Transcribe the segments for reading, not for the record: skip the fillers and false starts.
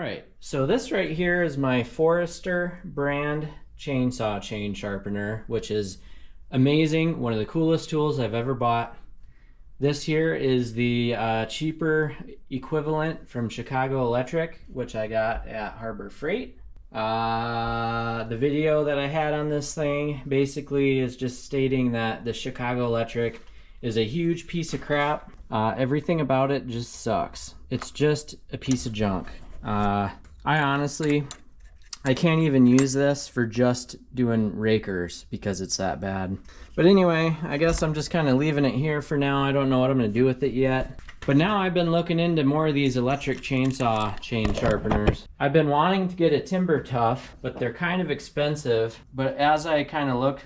right, so this right here is my Forester brand chainsaw chain sharpener, which is amazing. One of the coolest tools I've ever bought. This here is the cheaper equivalent from Chicago-Electric, which I got at Harbor Freight. The video that I had on this thing basically is just stating that the Chicago-Electric is a huge piece of crap. Everything about it just sucks. It's just a piece of junk. I can't even use this for just doing rakers because it's that bad. But anyway, I guess I'm just kind of leaving it here for now. I don't know what I'm going to do with it yet. But now I've been looking into more of these electric chainsaw chain sharpeners. I've been wanting to get a Timber Tough, but they're kind of expensive. But as I kind of look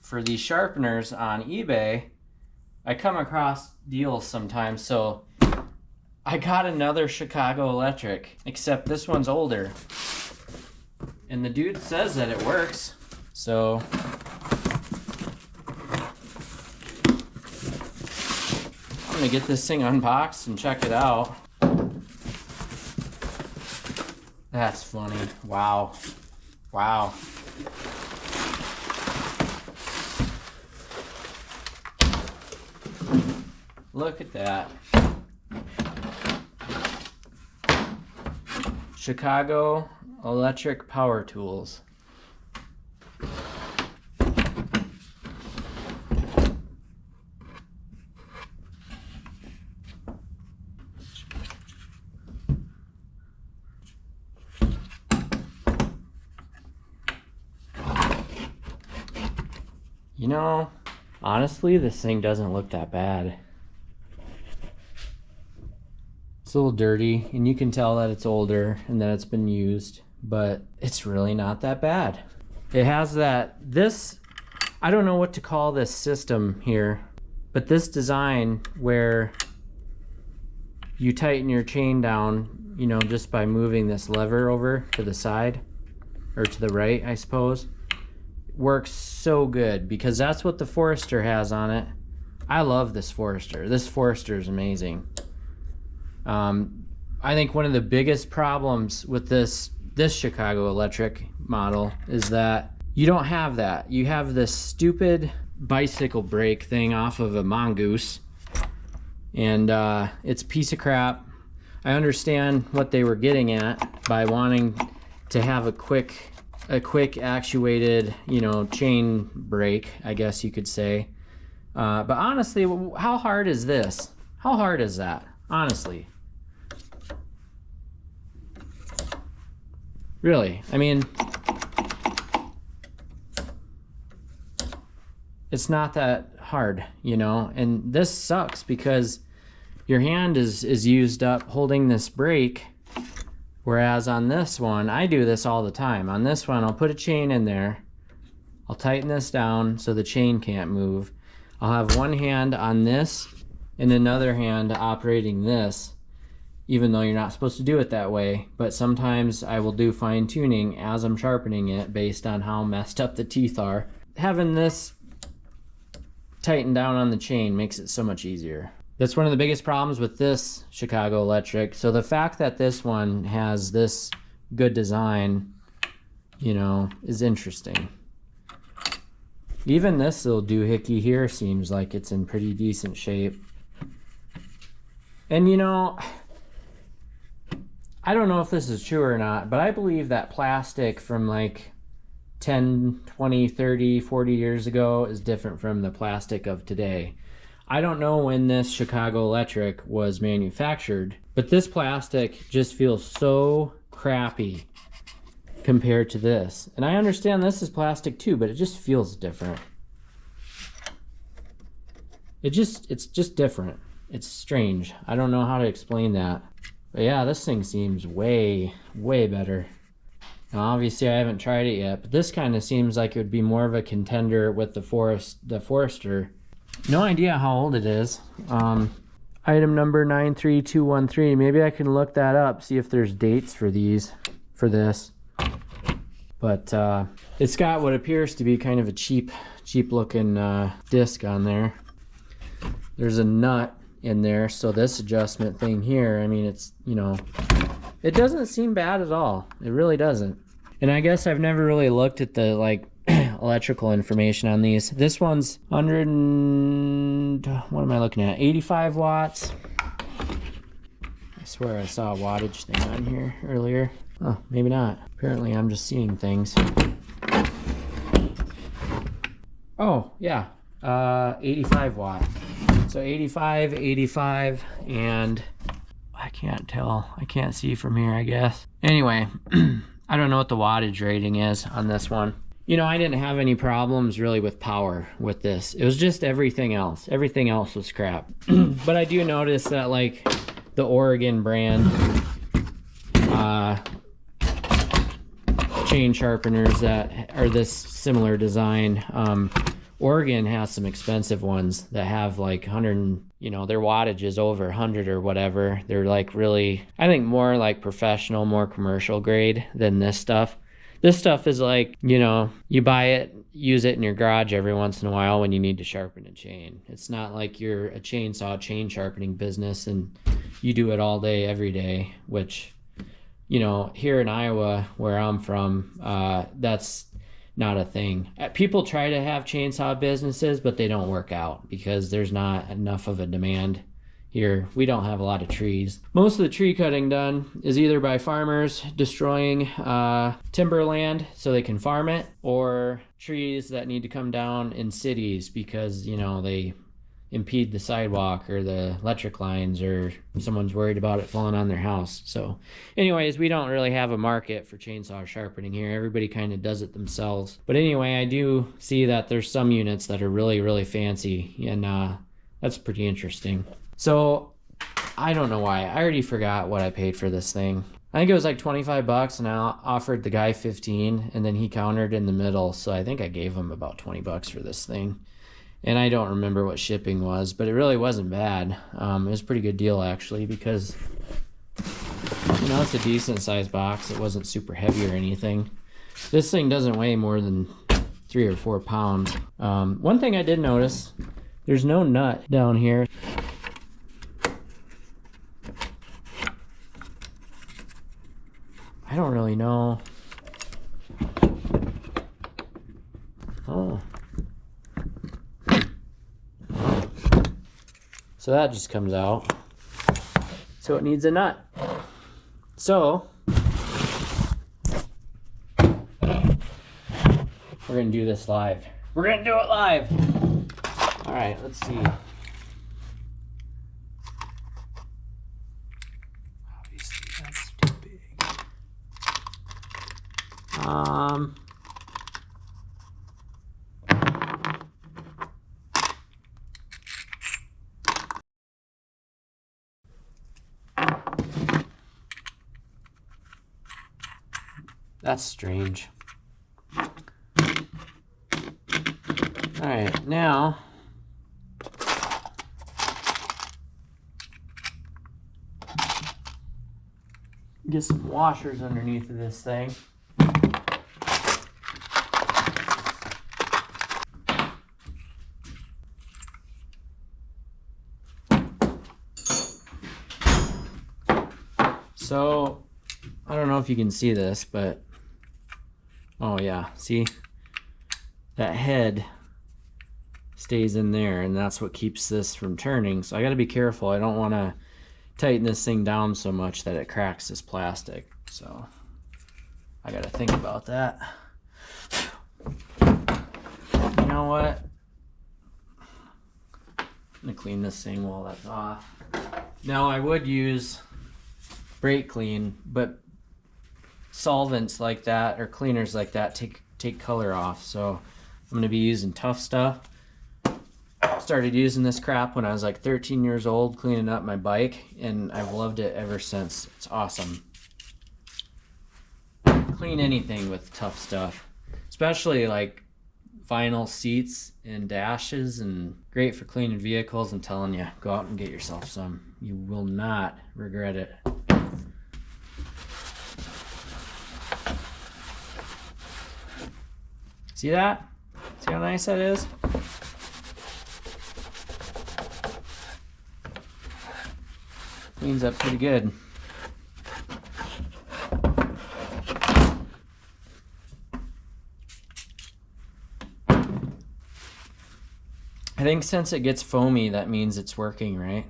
for these sharpeners on eBay, I come across deals sometimes. So I got another Chicago-Electric, except this one's older. And the dude says that it works. So I'm gonna get this thing unboxed and check it out. That's funny. Wow. Wow. Look at that. Chicago-Electric power tools. You know, honestly, this thing doesn't look that bad. It's a little dirty, and you can tell that it's older and that it's been used, but it's really not that bad. It has this, I don't know what to call this system here, but this design where you tighten your chain down, you know, just by moving this lever over to the side, or to the right, I suppose, works so good because that's what the Forester has on it. I love this Forester. This Forester is amazing. I think one of the biggest problems with this Chicago-Electric model is that you don't have that. You have this stupid bicycle brake thing off of a Mongoose, and it's a piece of crap. I understand what they were getting at by wanting to have a quick actuated, you know, chain brake, I guess you could say. But honestly, how hard is this? How hard is that? Honestly. Really, I mean, it's not that hard, you know, and this sucks because your hand is used up holding this brake, whereas on this one, I do this all the time. On this one, I'll put a chain in there, I'll tighten this down so the chain can't move. I'll have one hand on this and another hand operating this, even though you're not supposed to do it that way. But sometimes I will do fine tuning as I'm sharpening it based on how messed up the teeth are. Having this tightened down on the chain makes it so much easier. That's one of the biggest problems with this Chicago-Electric. So the fact that this one has this good design, you know, is interesting. Even this little doohickey here seems like it's in pretty decent shape. And you know, I don't know if this is true or not, but I believe that plastic from like 10, 20, 30, 40 years ago is different from the plastic of today. I don't know when this Chicago-Electric was manufactured, but this plastic just feels so crappy compared to this. And I understand this is plastic too, but it just feels different. It's just different. It's strange. I don't know how to explain that. But yeah, this thing seems way, way better. Now obviously I haven't tried it yet, but this kind of seems like it would be more of a contender with the Forester. No idea how old it is. Item number 93213. Maybe I can look that up, see if there's dates for this. But it's got what appears to be kind of a cheap looking disc on there. There's a nut in there. So this adjustment thing here, I mean, it's, you know, it doesn't seem bad at all. It really doesn't. And I guess I've never really looked at the like electrical information on these. This one's 100 and, what am I looking at? 85 watts. I swear I saw a wattage thing on here earlier. Oh, maybe not. Apparently I'm just seeing things. Oh, yeah. 85 watt. So 85, and I can't tell. I can't see from here, I guess. Anyway, I don't know what the wattage rating is on this one. You know, I didn't have any problems really with power with this. It was just everything else. Everything else was crap. But I do notice that like the Oregon brand chain sharpeners that are this similar design, Oregon has some expensive ones that have like 100, you know, their wattage is over 100 or whatever. They're like really, I think more like professional, more commercial grade than this stuff. This stuff is like, you know, you buy it, use it in your garage every once in a while when you need to sharpen a chain. It's not like you're a chainsaw chain sharpening business and you do it all day, every day, which, you know, here in Iowa, where I'm from, that's not a thing. People try to have chainsaw businesses, but they don't work out because there's not enough of a demand here. We don't have a lot of trees. Most of the tree cutting done is either by farmers destroying timberland so they can farm it, or trees that need to come down in cities because, you know, they impede the sidewalk or the electric lines, or someone's worried about it falling on their house. So anyways, we don't really have a market for chainsaw sharpening here. Everybody kind of does it themselves. But anyway, I do see that there's some units that are really, really fancy, and that's pretty interesting. So I don't know why. I already forgot what I paid for this thing. I think it was like 25 bucks, and I offered the guy 15, and then he countered in the middle. So I think I gave him about 20 bucks for this thing. And I don't remember what shipping was, but it really wasn't bad. It was a pretty good deal actually, because, you know, it's a decent sized box. It wasn't super heavy or anything. This thing doesn't weigh more than 3 or 4 pounds. One thing I did notice, there's no nut down here. I don't really know. Oh. So that just comes out. So it needs a nut. So we're gonna do this live. We're gonna do it live. All right, let's see. Obviously that's too big. That's strange. All right, now get some washers underneath of this thing. So I don't know if you can see this, but oh yeah, see? That head stays in there, and that's what keeps this from turning. So I gotta be careful. I don't wanna tighten this thing down so much that it cracks this plastic. So I gotta think about that. You know what? I'm gonna clean this thing while that's off. Now I would use brake clean, but solvents like that or cleaners like that take color off. So I'm gonna be using Tough Stuff. Started using this crap when I was like 13 years old, cleaning up my bike, and I've loved it ever since. It's awesome. Clean anything with Tough Stuff, especially like vinyl seats and dashes, and great for cleaning vehicles. I'm telling you, go out and get yourself some. You will not regret it. See that? See how nice that is? cleans up pretty good. I think since it gets foamy, that means it's working, right?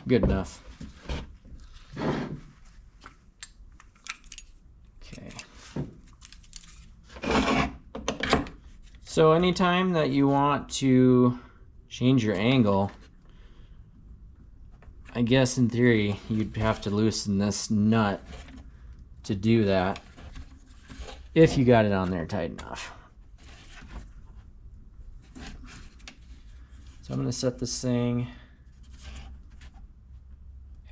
Good enough. Okay. So anytime that you want to change your angle, I guess in theory you'd have to loosen this nut to do that if you got it on there tight enough. So I'm going to set this thing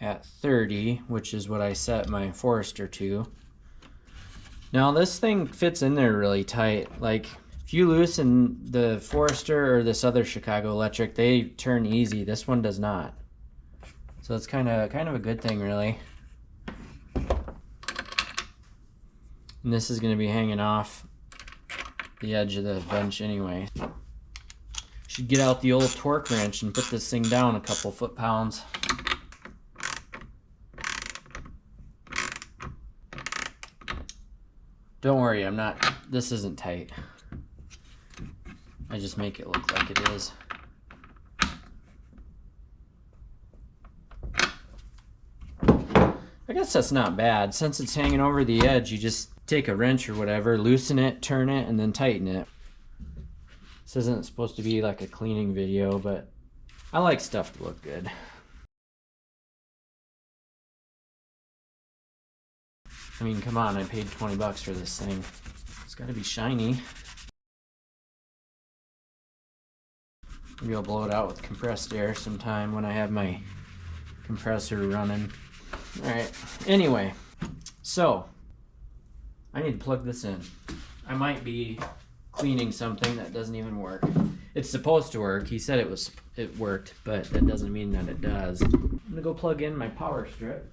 at 30, which is what I set my Forester to. Now this thing fits in there really tight. Like if you loosen the Forester or this other Chicago-Electric, they turn easy. This one does not. So it's kind of a good thing, really. And this is going to be hanging off the edge of the bench anyway. Should get out the old torque wrench and put this thing down a couple foot-pounds. Don't worry, this isn't tight. I just make it look like it is. I guess that's not bad. Since it's hanging over the edge, you just take a wrench or whatever, loosen it, turn it, and then tighten it. This isn't supposed to be like a cleaning video, but I like stuff to look good. I mean, come on, I paid 20 bucks for this thing. It's gotta be shiny. Maybe I'll blow it out with compressed air sometime when I have my compressor running. Alright, anyway, so I need to plug this in. I might be cleaning something that doesn't even work. It's supposed to work. He said it worked, but that doesn't mean that it does. I'm gonna go plug in my power strip.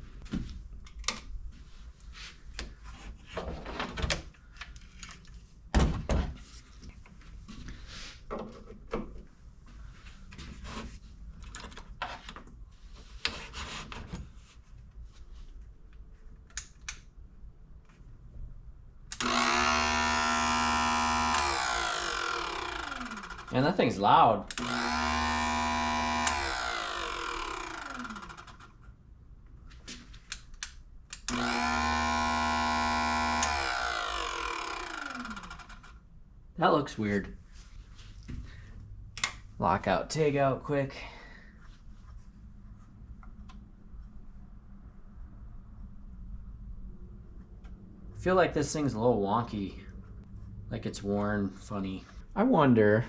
Man, that thing's loud. That looks weird. Lock out, take out quick. I feel like this thing's a little wonky. Like it's worn funny. I wonder,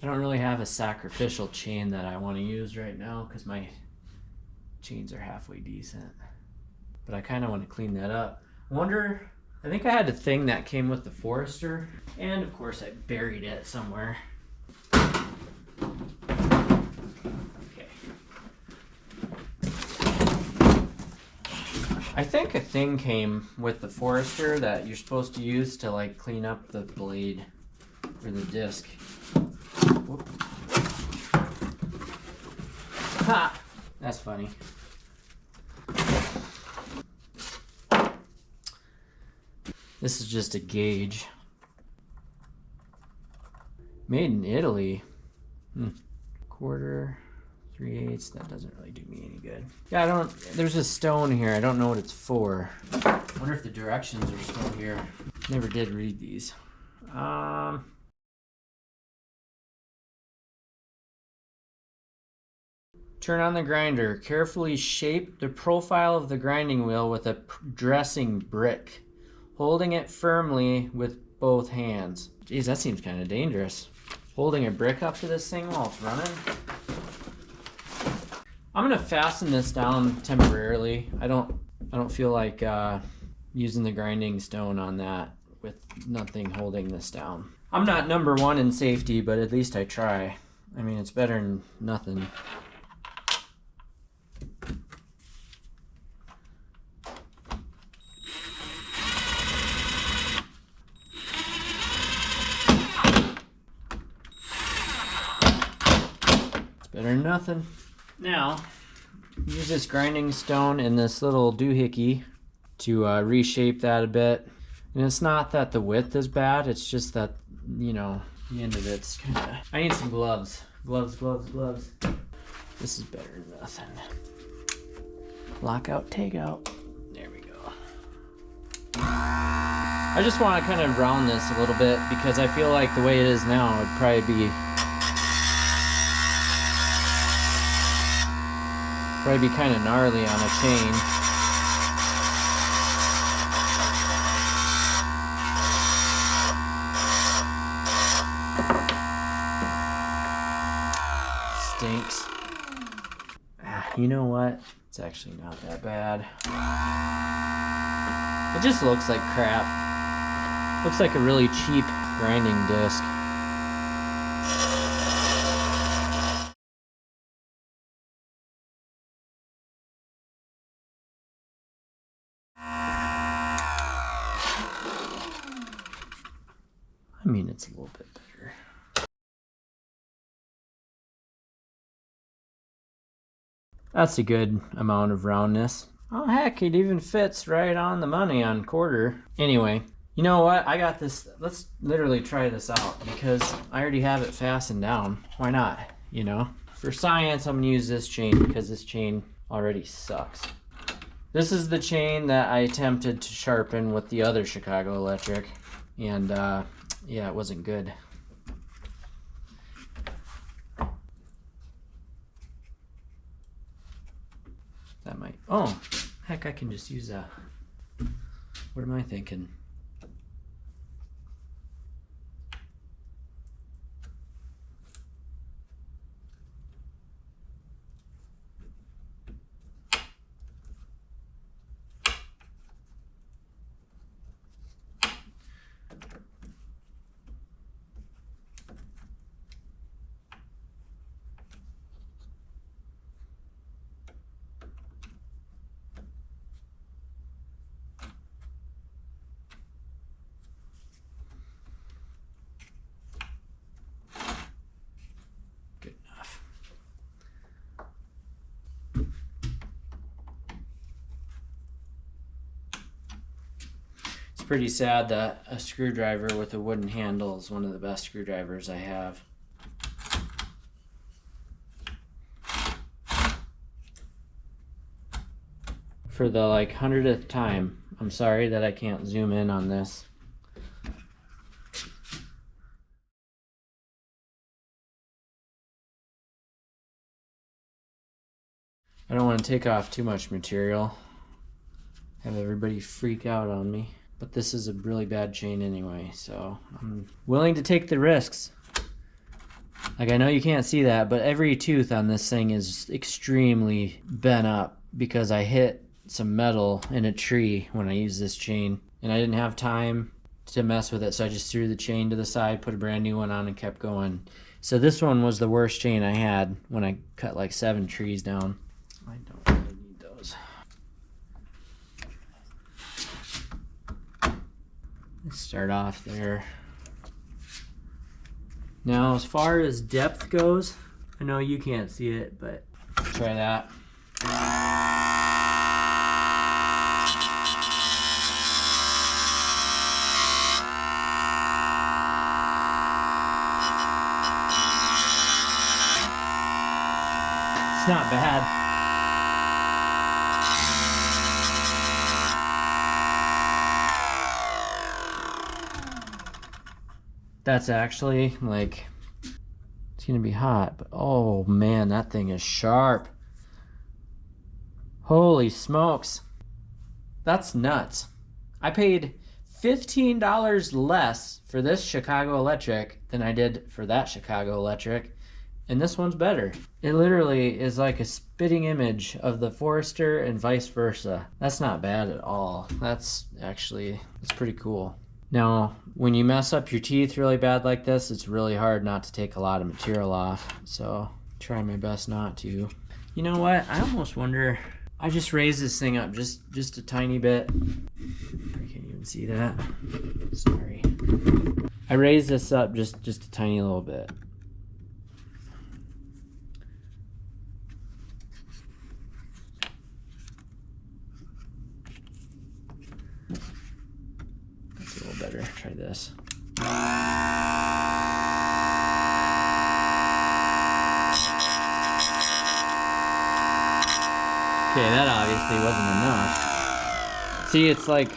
I don't really have a sacrificial chain that I want to use right now because my chains are halfway decent. But I kind of want to clean that up. I wonder, I think I had a thing that came with the Forester, and of course I buried it somewhere. Okay. I think a thing came with the Forester that you're supposed to use to like clean up the blade or the disc. Whoop. Ha! That's funny. This is just a gauge. Made in Italy. Quarter, 3/8. That doesn't really do me any good. Yeah, there's a stone here. I don't know what it's for. I wonder if the directions are still here. Never did read these. Turn on the grinder. Carefully shape the profile of the grinding wheel with a dressing brick, holding it firmly with both hands. Geez, that seems kind of dangerous. Holding a brick up to this thing while it's running. I'm gonna fasten this down temporarily. I don't feel like using the grinding stone on that with nothing holding this down. I'm not number one in safety, but at least I try. I mean, it's better than nothing. Better than nothing. Now, use this grinding stone and this little doohickey to reshape that a bit. And it's not that the width is bad, it's just that, you know, the end of it's kind of... I need some gloves. Gloves. This is better than nothing. Lockout, takeout. There we go. I just want to kind of round this a little bit because I feel like the way it is now would probably be kind of gnarly on a chain. Stinks. You know what? It's actually not that bad. It just looks like crap. Looks like a really cheap grinding disc. I mean, it's a little bit better. That's a good amount of roundness. Oh heck, it even fits right on the money on quarter. Anyway, you know what? I got this. Let's literally try this out because I already have it fastened down. Why not? You know? For science, I'm gonna use this chain because this chain already sucks. This is the chain that I attempted to sharpen with the other Chicago-Electric, and yeah, it wasn't good. That might, oh, heck, I can just use that. What am I thinking? It's pretty sad that a screwdriver with a wooden handle is one of the best screwdrivers I have. For the like 100th time, I'm sorry that I can't zoom in on this. I don't want to take off too much material, have everybody freak out on me. But this is a really bad chain anyway, so I'm willing to take the risks. Like, I know you can't see that, but every tooth on this thing is extremely bent up because I hit some metal in a tree when I used this chain, and I didn't have time to mess with it, so I just threw the chain to the side, put a brand new one on, and kept going. So this one was the worst chain I had when I cut like 7 trees down. I don't really need those. Let's start off there. Now, as far as depth goes, I know you can't see it, but try that. It's not bad. That's actually, like, it's gonna be hot, but oh man, that thing is sharp. Holy smokes. That's nuts. I paid $15 less for this Chicago-Electric than I did for that Chicago-Electric, and this one's better. It literally is like a spitting image of the Forester and vice versa. That's not bad at all. That's actually, it's pretty cool. Now, when you mess up your teeth really bad like this, it's really hard not to take a lot of material off. So, try my best not to. You know what? I almost wonder, I just raised this thing up just a tiny bit. I can't even see that. Sorry. I raised this up just a tiny little bit. try this. Okay, that obviously wasn't enough. See, it's like...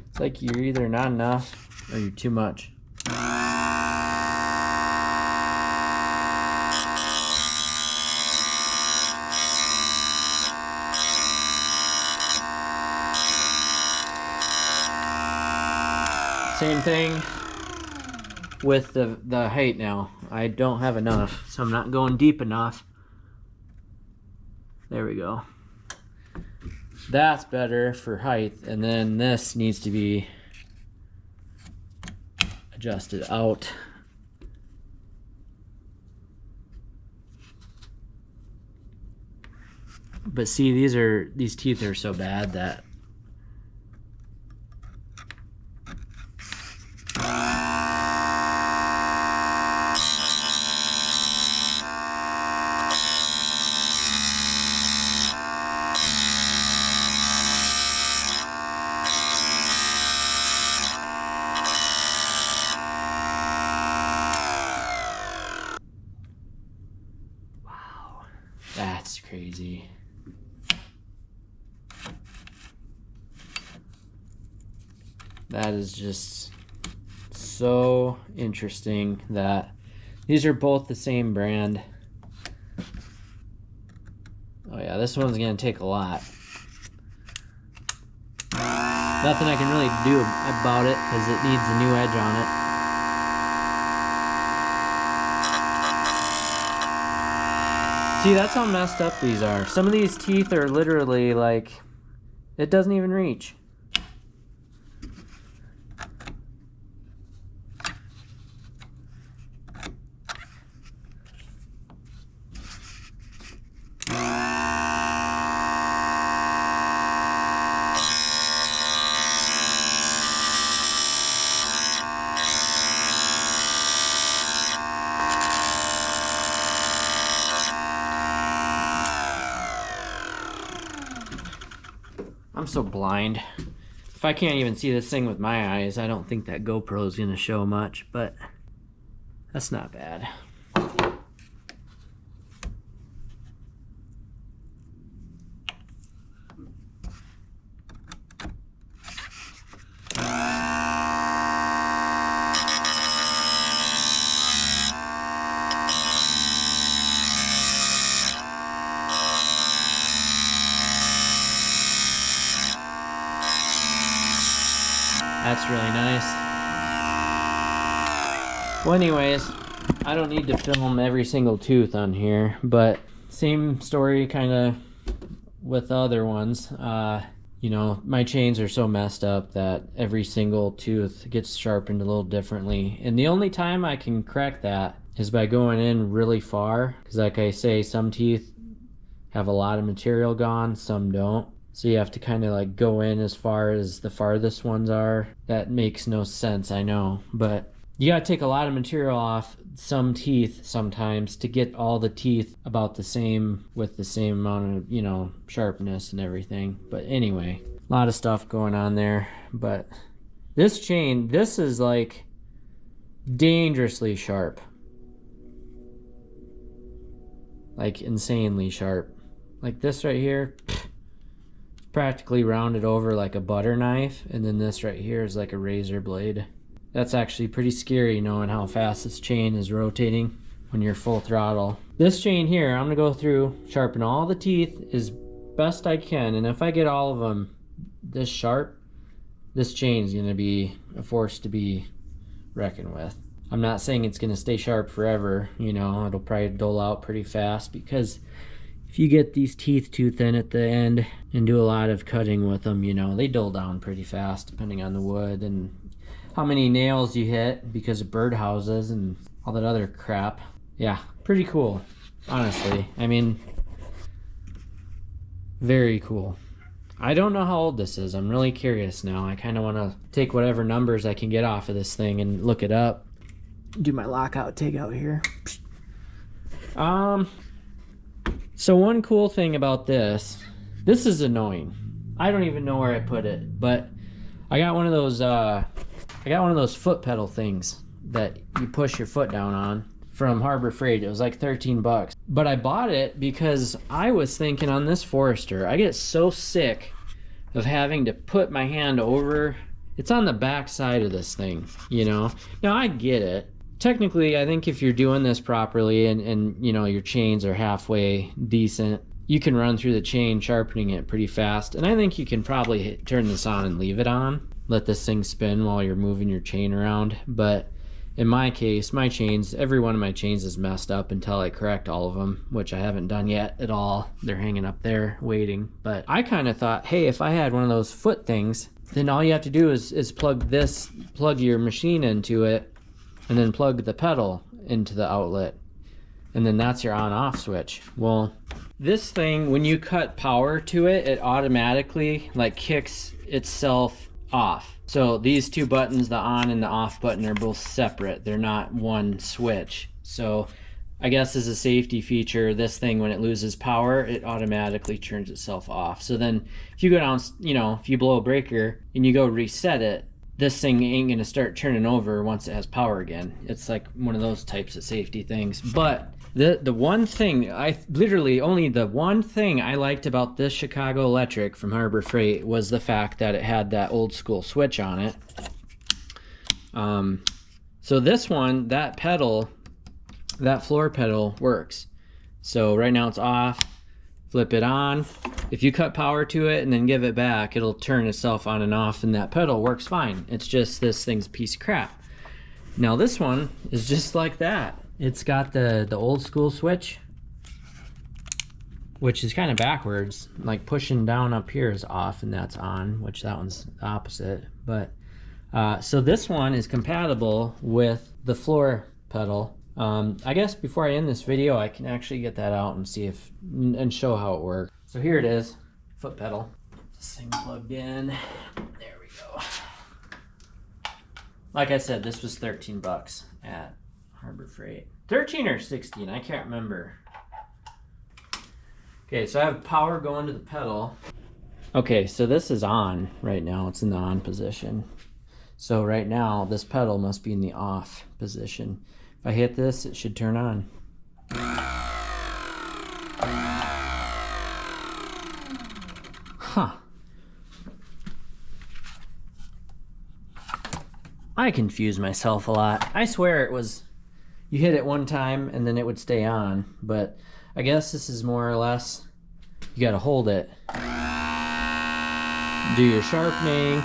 It's like you're either not enough or you're too much. Same thing with the height now. I don't have enough, so I'm not going deep enough. There we go. That's better for height, and then this needs to be adjusted out. But see, these teeth are so bad that that's crazy. That is just so interesting that these are both the same brand. Oh yeah, this one's gonna take a lot. Nothing I can really do about it because it needs a new edge on it. See, that's how messed up these are. Some of these teeth are literally like, it doesn't even reach. I'm so blind. If I can't even see this thing with my eyes, I don't think that GoPro is going to show much, but that's not bad. That's really nice. Well, anyways, I don't need to film every single tooth on here, but same story kind of with the other ones. You know, my chains are so messed up that every single tooth gets sharpened a little differently. And the only time I can correct that is by going in really far. Because like I say, some teeth have a lot of material gone, some don't. So you have to kind of like go in as far as the farthest ones are. That makes no sense, I know. But you gotta take a lot of material off some teeth sometimes to get all the teeth about the same with the same amount of, you know, sharpness and everything. But anyway, a lot of stuff going on there. But this chain, this is like dangerously sharp. Like insanely sharp. Like this right here, practically rounded over like a butter knife, and then this right here is like a razor blade. That's actually pretty scary knowing how fast this chain is rotating when you're full throttle. This chain here, I'm gonna go through, sharpen all the teeth as best I can, and if I get all of them this sharp, this chain's gonna be a force to be reckoned with. I'm not saying it's gonna stay sharp forever, you know, it'll probably dull out pretty fast, because if you get these teeth too thin at the end and do a lot of cutting with them, you know, they dull down pretty fast depending on the wood and how many nails you hit because of birdhouses and all that other crap. Yeah, pretty cool, honestly. I mean, very cool. I don't know how old this is. I'm really curious now. I kind of want to take whatever numbers I can get off of this thing and look it up. Do my lockout takeout here. So one cool thing about this is annoying. I don't even know where I put it, but I got one of those foot pedal things that you push your foot down on from Harbor Freight. It was like 13 bucks. But I bought it because I was thinking on this Forester, I get so sick of having to put my hand over. It's on the back side of this thing, you know? Now I get it. Technically, I think if you're doing this properly and you know, your chains are halfway decent, you can run through the chain sharpening it pretty fast. And I think you can probably turn this on and leave it on. Let this thing spin while you're moving your chain around. But in my case, my chains, every one of my chains is messed up until I correct all of them, which I haven't done yet at all. They're hanging up there waiting. But I kind of thought, hey, if I had one of those foot things, then all you have to do is plug your machine into it, and then plug the pedal into the outlet, and then that's your on-off switch. Well, this thing, when you cut power to it, it automatically like kicks itself off. So these two buttons, the on and the off button, are both separate. They're not one switch. So I guess as a safety feature, this thing, when it loses power, it automatically turns itself off. So then if you go down, you know, if you blow a breaker and you go reset it, this thing ain't gonna start turning over once it has power again. It's like one of those types of safety things. But the one thing, only the one thing I liked about this Chicago-Electric from Harbor Freight was the fact that it had that old school switch on it. So this one, that pedal, that floor pedal works. So right now it's off, flip it on. If you cut power to it and then give it back, it'll turn itself on and off, and that pedal works fine. It's just this thing's a piece of crap. Now this one is just like that. It's got the old school switch, which is kind of backwards. Like pushing down up here is off and that's on, which that one's the opposite. But so this one is compatible with the floor pedal. I guess before I end this video, I can actually get that out and see if, and show how it works. So here it is, foot pedal. This thing plugged in. There we go. Like I said, this was 13 bucks at Harbor Freight. 13 or 16, I can't remember. Okay, so I have power going to the pedal. Okay, so this is on right now. It's in the on position. So right now, this pedal must be in the off position. If I hit this, it should turn on. Huh. I confuse myself a lot. I swear it was, you hit it one time and then it would stay on, but I guess this is more or less, you gotta hold it. Do your sharpening.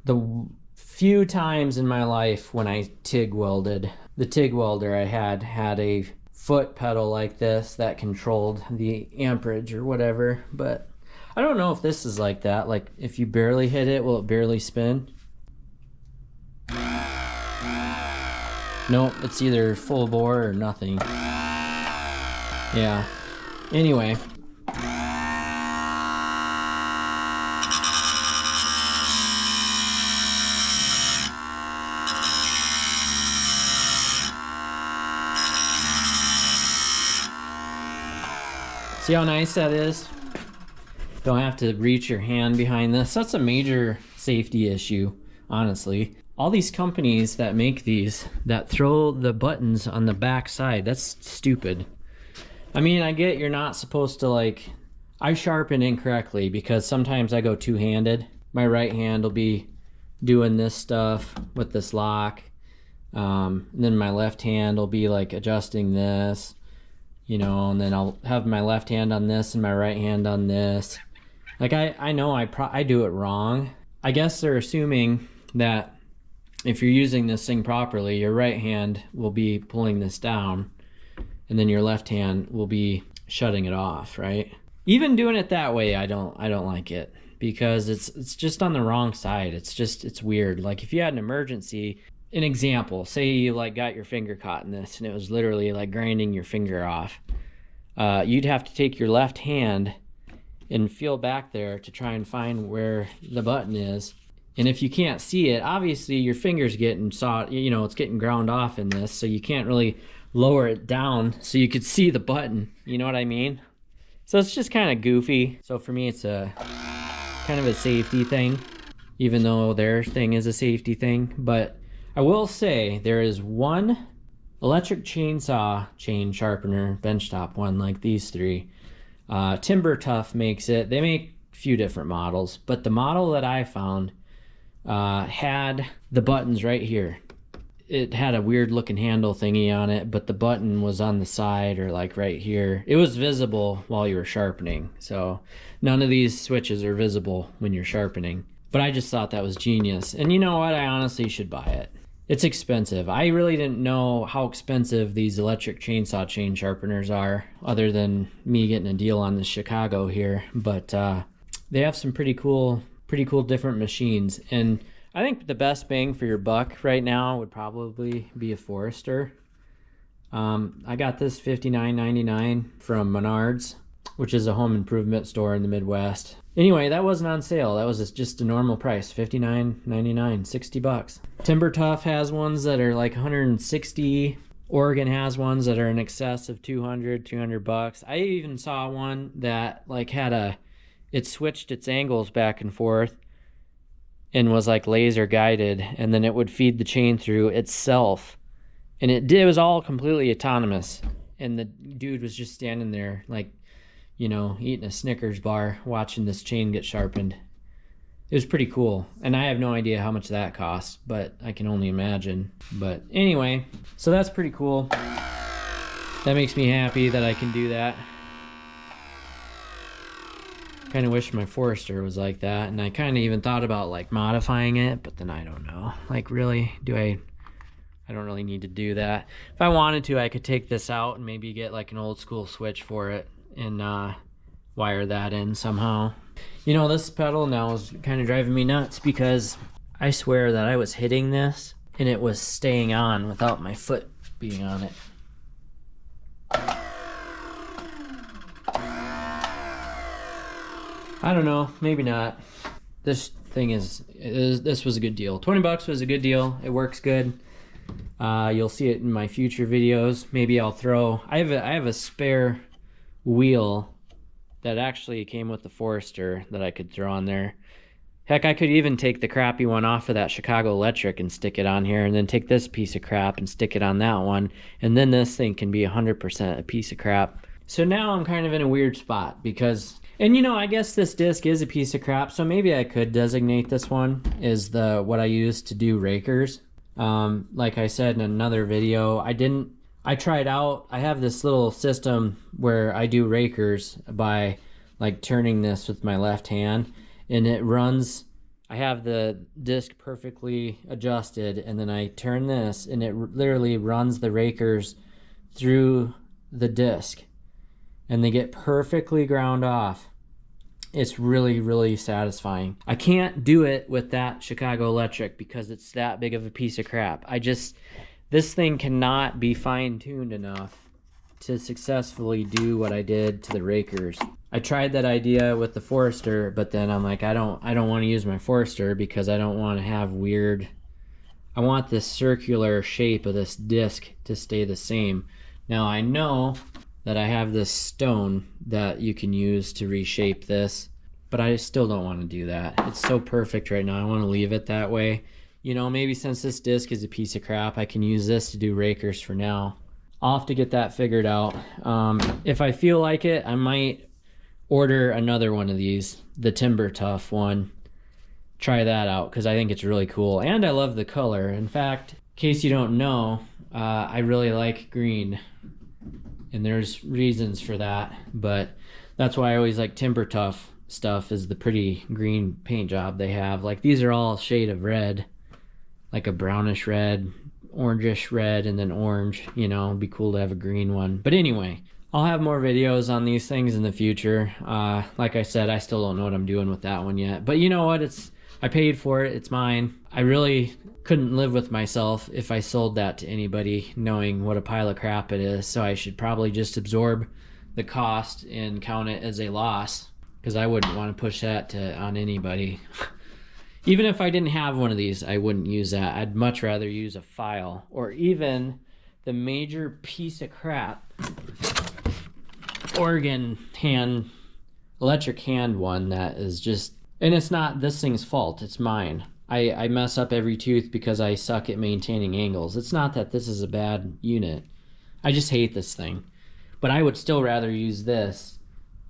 The few times in my life when I TIG welded, the TIG welder I had a foot pedal like this that controlled the amperage or whatever, but I don't know if this is like that. Like if you barely hit it, will it barely spin? Nope, it's either full bore or nothing. Yeah. Anyway. See how nice that is? Don't have to reach your hand behind this. That's a major safety issue, honestly. All these companies that make these, that throw the buttons on the back side, that's stupid. I mean, I get you're not supposed to, like, I sharpen incorrectly because sometimes I go two-handed. My right hand will be doing this stuff with this lock. And then my left hand will be like adjusting this, you know, and then I'll have my left hand on this and my right hand on this. Like I know I do it wrong. I guess they're assuming that if you're using this thing properly, your right hand will be pulling this down and then your left hand will be shutting it off, right? Even doing it that way, I don't like it because it's just on the wrong side. It's weird. Like if you had an emergency, an example, say you like got your finger caught in this and it was literally like grinding your finger off. You'd have to take your left hand and feel back there to try and find where the button is. And if you can't see it, obviously your finger's getting it's getting ground off in this, so you can't really lower it down so you could see the button. You know what I mean? So it's just kind of goofy. So for me, it's a kind of a safety thing, even though their thing is a safety thing. But I will say there is one electric chainsaw chain sharpener, benchtop one like these three. Timber Tough makes it. They make a few different models, but the model that I found had the buttons right here. It had a weird looking handle thingy on it, but the button was on the side or like right here. It was visible while you were sharpening. So none of these switches are visible when you're sharpening. But I just thought that was genius. And you know what? I honestly should buy it. It's expensive. I really didn't know how expensive these electric chainsaw chain sharpeners are, other than me getting a deal on the Chicago here. But they have some pretty cool different machines. And I think the best bang for your buck right now would probably be a Forester. I got this $59.99 from Menards, which is a home improvement store in the Midwest. Anyway, that wasn't on sale. That was just a normal price, $59.99, 60 bucks. Timber Tough has ones that are like 160. Oregon has ones that are in excess of 200 bucks. I even saw one that like it switched its angles back and forth and was like laser guided, and then it would feed the chain through itself. And it was all completely autonomous. And the dude was just standing there like, you know, eating a Snickers bar, watching this chain get sharpened. It was pretty cool. And I have no idea how much that costs, but I can only imagine. But anyway, so that's pretty cool. That makes me happy that I can do that. Kind of wish my Forester was like that. And I kind of even thought about like modifying it, but then I don't know. Like really, I don't really need to do that. If I wanted to, I could take this out and maybe get like an old school switch for it and wire that in somehow. You know, this pedal now is kind of driving me nuts because I swear that I was hitting this and it was staying on without my foot being on it. I don't know, maybe not. This thing this was a good deal. 20 bucks was a good deal. It works good. You'll see it in my future videos. Maybe I'll throw, I have a spare wheel that actually came with the Forester that I could throw on there. Heck, I could even take the crappy one off of that Chicago-Electric and stick it on here, and then take this piece of crap and stick it on that one, and then this thing can be 100% a piece of crap. So now I'm kind of in a weird spot because, and you know, I guess this disc is a piece of crap, so maybe I could designate this one as what I use to do rakers. Like I said in another video, I tried out, I have this little system where I do rakers by like turning this with my left hand, and it runs, I have the disc perfectly adjusted, and then I turn this and it literally runs the rakers through the disc and they get perfectly ground off. It's really, really satisfying. I can't do it with that Chicago-Electric because it's that big of a piece of crap. This thing cannot be fine-tuned enough to successfully do what I did to the rakers. I tried that idea with the Forester, but then I'm like, I don't want to use my Forester because I don't want to have weird, I want this circular shape of this disc to stay the same. Now I know that I have this stone that you can use to reshape this, but I still don't want to do that. It's so perfect right now. I want to leave it that way. You know, maybe since this disc is a piece of crap, I can use this to do rakers for now. I'll have to get that figured out. If I feel like it, I might order another one of these, the Timber Tough one. Try that out because I think it's really cool. And I love the color. In fact, in case you don't know, I really like green. And there's reasons for that, but that's why I always like Timber Tough stuff, is the pretty green paint job they have. Like these are all a shade of red, like a brownish red, orangish red, and then orange. You know, it'd be cool to have a green one. But anyway, I'll have more videos on these things in the future. Like I said, I still don't know what I'm doing with that one yet, but you know what, I paid for it, it's mine. I really couldn't live with myself if I sold that to anybody knowing what a pile of crap it is, so I should probably just absorb the cost and count it as a loss, because I wouldn't want to push that on anybody. Even if I didn't have one of these, I wouldn't use that. I'd much rather use a file, or even the major piece of crap electric hand one that is just, and it's not this thing's fault, it's mine. I mess up every tooth because I suck at maintaining angles. It's not that this is a bad unit. I just hate this thing. But I would still rather use this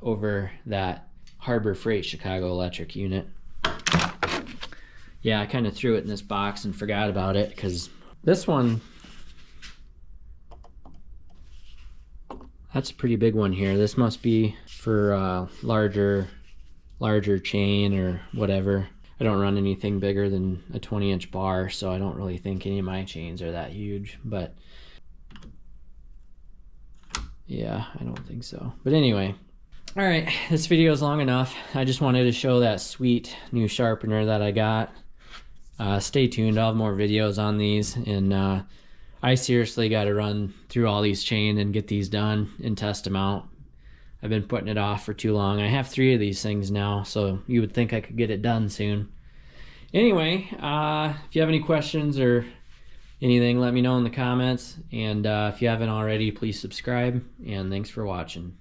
over that Harbor Freight Chicago-Electric unit. Yeah, I kind of threw it in this box and forgot about it because this one, that's a pretty big one here. This must be for larger chain or whatever. I don't run anything bigger than a 20-inch bar, so I don't really think any of my chains are that huge, but yeah, I don't think so. But anyway, all right, this video is long enough. I just wanted to show that sweet new sharpener that I got. Stay tuned, I'll have more videos on these, and I seriously got to run through all these chain and get these done and test them out. I've been putting it off for too long. I have 3 of these things now, so you would think I could get it done soon. Anyway, if you have any questions or anything, let me know in the comments, and if you haven't already, please subscribe, and thanks for watching.